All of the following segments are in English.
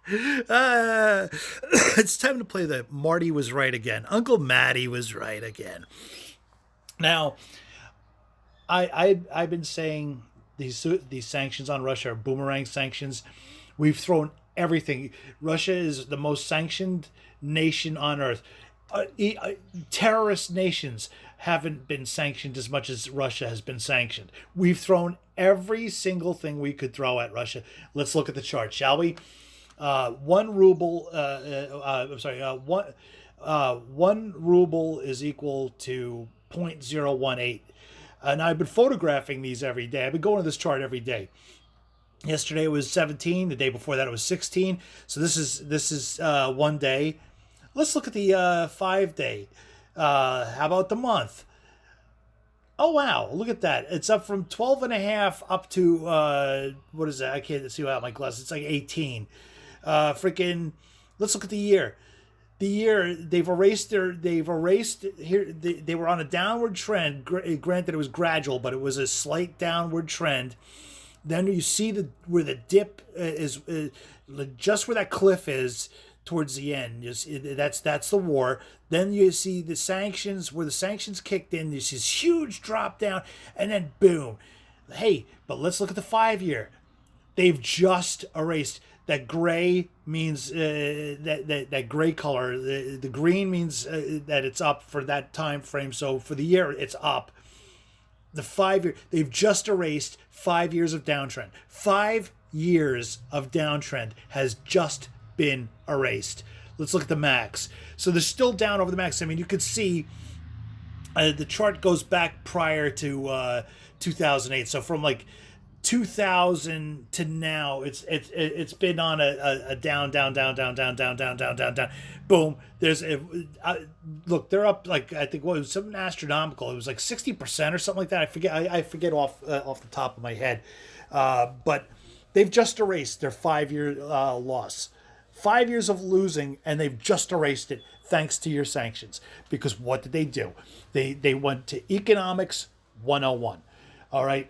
Uh, it's time to play the Marty was right again. Uncle Matty was right again. Now, I've been saying these sanctions on Russia are boomerang sanctions. We've thrown everything. Russia is the most sanctioned nation on earth. Terrorist nations haven't been sanctioned as much as Russia has been sanctioned. We've thrown every single thing we could throw at Russia. Let's look at the chart, shall we? 1 ruble. I'm sorry. One 1 ruble is equal to 0.018. And I've been photographing these every day. I've been going to this chart every day. Yesterday it was 17. The day before that it was 16. So this is one day. Let's look at the 5 day. How about the month? Oh wow, look at that. It's up from 12 and a half up to what is that? I can't see without my glasses. It's like 18. Freaking let's look at the year. The year they've erased here they were on a downward trend. Granted it was gradual, but it was a slight downward trend. Then you see where the dip is, just where that cliff is towards the end. That's the war. Then you see the sanctions, where the sanctions kicked in. There's this huge drop down, and then boom. Hey, but let's look at the 5 year. They've just erased that gray means that gray color. The green means that it's up for that time frame. So for the year, it's up. The 5 year, they've just erased 5 years of downtrend. 5 years of downtrend has just been erased. Let's look at the max. So they're still down over the max. I mean, you could see the chart goes back prior to 2008. So from like 2000 to now, it's been on a down, down, down, down, down, down, down, down, down, down. Boom. Look, they're up like I think what was something astronomical. It was like 60% or something like that. I forget off the top of my head, but they've just erased their 5 year loss. 5 years of losing, and they've just erased it thanks to your sanctions. Because what did they do? They went to economics 101. All right.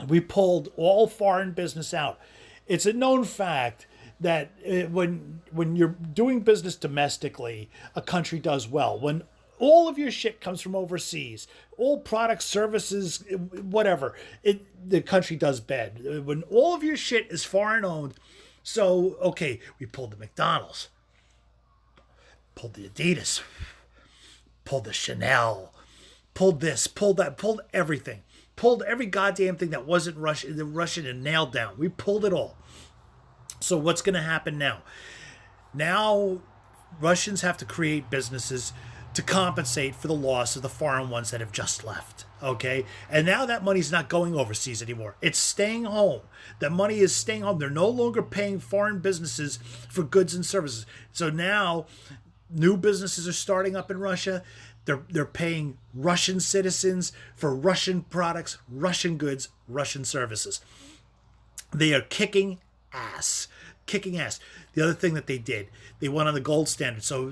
We pulled all foreign business out. It's a known fact that when you're doing business domestically, a country does well. When all of your shit comes from overseas, all products, services, whatever, the country does bad. When all of your shit is foreign owned, so okay, we pulled the McDonald's, pulled the Adidas, pulled the Chanel, pulled this, pulled that, pulled everything. Pulled every goddamn thing that wasn't Russian and nailed down. We pulled it all. So what's going to happen now? Now Russians have to create businesses to compensate for the loss of the foreign ones that have just left. Okay? And now that money's not going overseas anymore. It's staying home. That money is staying home. They're no longer paying foreign businesses for goods and services. So now new businesses are starting up in Russia. They're paying Russian citizens for Russian products, Russian goods, Russian services. They are kicking ass. Kicking ass. The other thing that they did, they went on the gold standard. So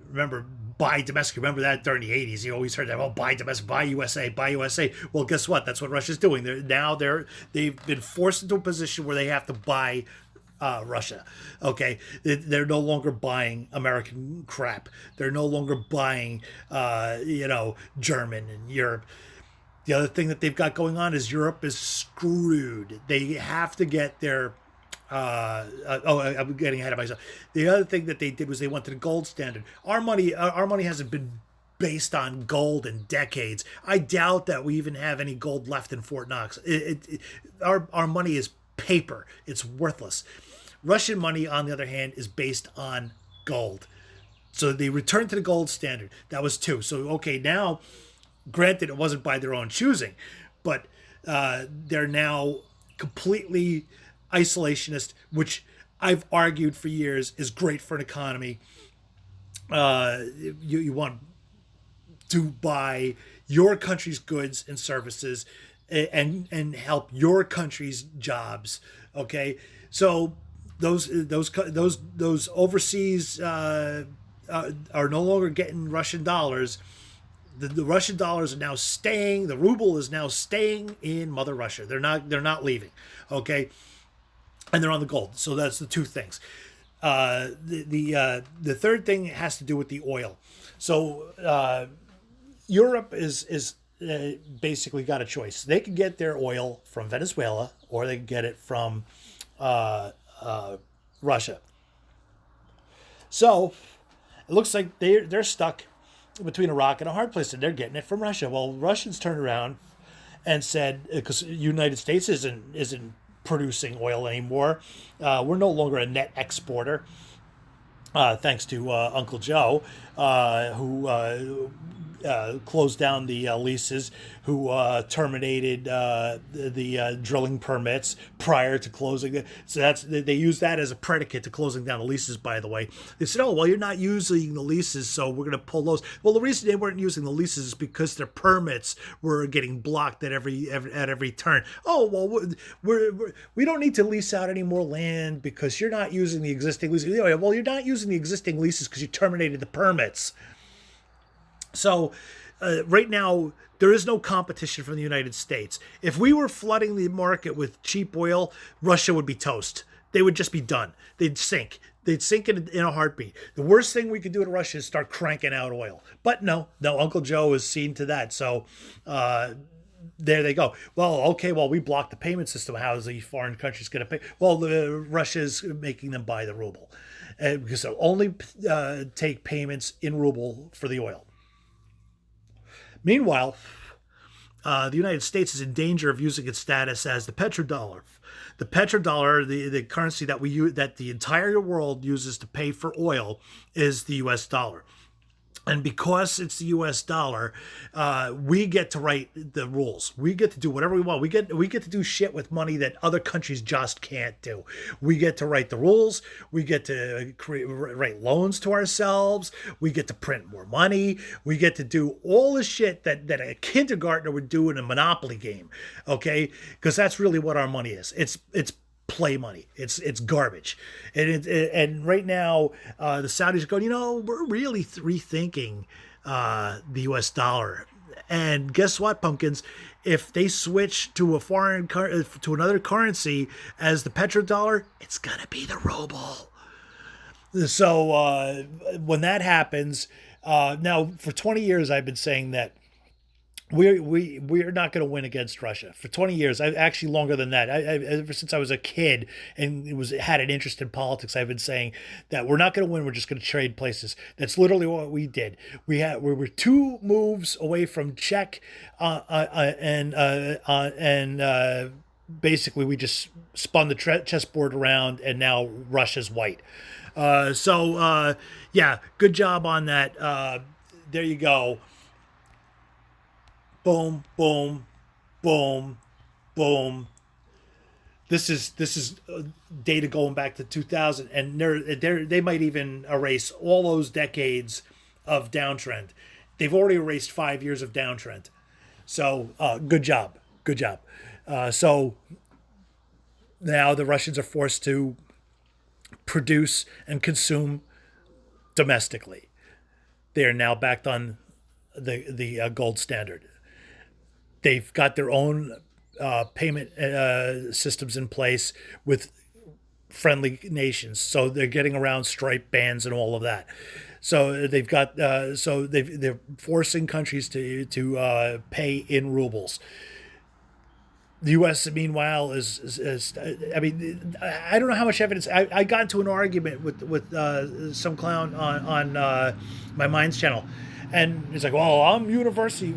remember, buy domestic. Remember that during the 80s. You always heard that, oh, buy domestic, buy USA, buy USA. Well, guess what? That's what Russia's doing. They've been forced into a position where they have to buy Russia. Okay, they're no longer buying American crap. They're no longer buying, German and Europe. The other thing that they've got going on is Europe is screwed. They have to get their. I'm getting ahead of myself. The other thing that they did was they went to the gold standard. Our money hasn't been based on gold in decades. I doubt that we even have any gold left in Fort Knox. Our money is paper. It's worthless. Russian money, on the other hand, is based on gold. So they returned to the gold standard. That was two. So, okay, now, granted, it wasn't by their own choosing, but they're now completely isolationist, which I've argued for years is great for an economy. You want to buy your country's goods and services and help your country's jobs. Okay, so those overseas are no longer getting Russian dollars. The Russian dollars are now staying. The ruble is now staying in Mother Russia. They're not leaving. Okay, and they're on the gold. So that's the two things. The third thing has to do with the oil. So Europe is basically got a choice. They can get their oil from Venezuela, or they can get it from uh, Russia. So it looks like they're stuck between a rock and a hard place, and they're getting it from Russia. Well, Russians turned around and said, because the United States isn't producing oil anymore, we're no longer a net exporter. Thanks to Uncle Joe, who closed down the leases, who terminated the drilling permits prior to closing. So they use that as a predicate to closing down the leases. By the way, they said, "Oh, well, you're not using the leases, so we're going to pull those." Well, the reason they weren't using the leases is because their permits were getting blocked at every turn. Oh, well, we don't need to lease out any more land because you're not using the existing leases. Well, you're not using the existing leases because you terminated the permits. So right now, there is no competition from the United States. If we were flooding the market with cheap oil, Russia would be toast. They would just be done. They'd sink. They'd sink in a heartbeat. The worst thing we could do to Russia is start cranking out oil. But no, Uncle Joe has seen to that. So there they go. Well, okay, well, we blocked the payment system. How is the foreign countries going to pay? Well, Russia's making them buy the ruble. Because they'll only take payments in ruble for the oil. Meanwhile, the United States is in danger of using its status as the petrodollar. The petrodollar, the currency that we use, that the entire world uses to pay for oil, is the U.S. dollar. And because it's the U.S. dollar, we get to write the rules. We get to do whatever we want. We get to do shit with money that other countries just can't do. We get to write the rules. We get to write loans to ourselves. We get to print more money. We get to do all the shit that a kindergartner would do in a Monopoly game. Okay, because that's really what our money is. It's play money. It's garbage, and right now the Saudis are going. We're really rethinking the U.S. dollar. And guess what, pumpkins? If they switch to to another currency as the petrodollar, it's gonna be the ruble. So when that happens, now for 20 years I've been saying that we're not going to win against Russia for 20 years. I actually longer than that. Ever since I was a kid and had an interest in politics, I've been saying that we're not going to win. We're just going to trade places. That's literally what we did. We were two moves away from Czech, and basically we just spun the chessboard around, and now Russia's white. Yeah, good job on that. There you go. Boom, boom, boom, boom. This is data going back to 2000, and they might even erase all those decades of downtrend. They've already erased 5 years of downtrend. So good job, good job. So now the Russians are forced to produce and consume domestically. They are now backed on the gold standard. They've got their own payment systems in place with friendly nations, so they're getting around stripe bans and all of that. So they've got they're forcing countries to pay in rubles. The U.S. meanwhile is I mean, I don't know how much evidence. I got into an argument with some clown on my Minds channel. And he's like, "Well, I'm university.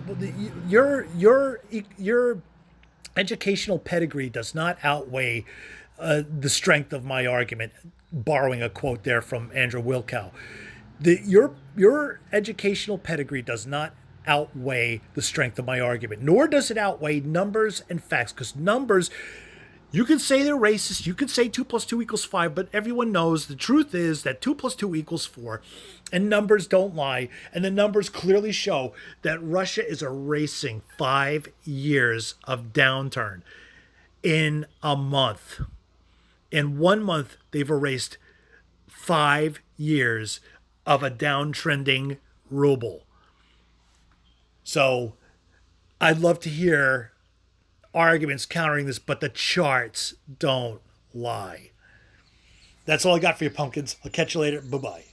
Your educational pedigree does not outweigh the strength of my argument." Borrowing a quote there from Andrew Wilkow, your educational pedigree does not outweigh the strength of my argument, nor does it outweigh numbers and facts. Because numbers, you can say they're racist, you can say 2 + 2 = 5, but everyone knows the truth is that 2 + 2 = 4, and numbers don't lie, and the numbers clearly show that Russia is erasing 5 years of downturn in a month. In 1 month, they've erased 5 years of a downtrending ruble. So I'd love to hear arguments countering this, but the charts don't lie. That's all I got for you, pumpkins. I'll catch you later. Bye-bye.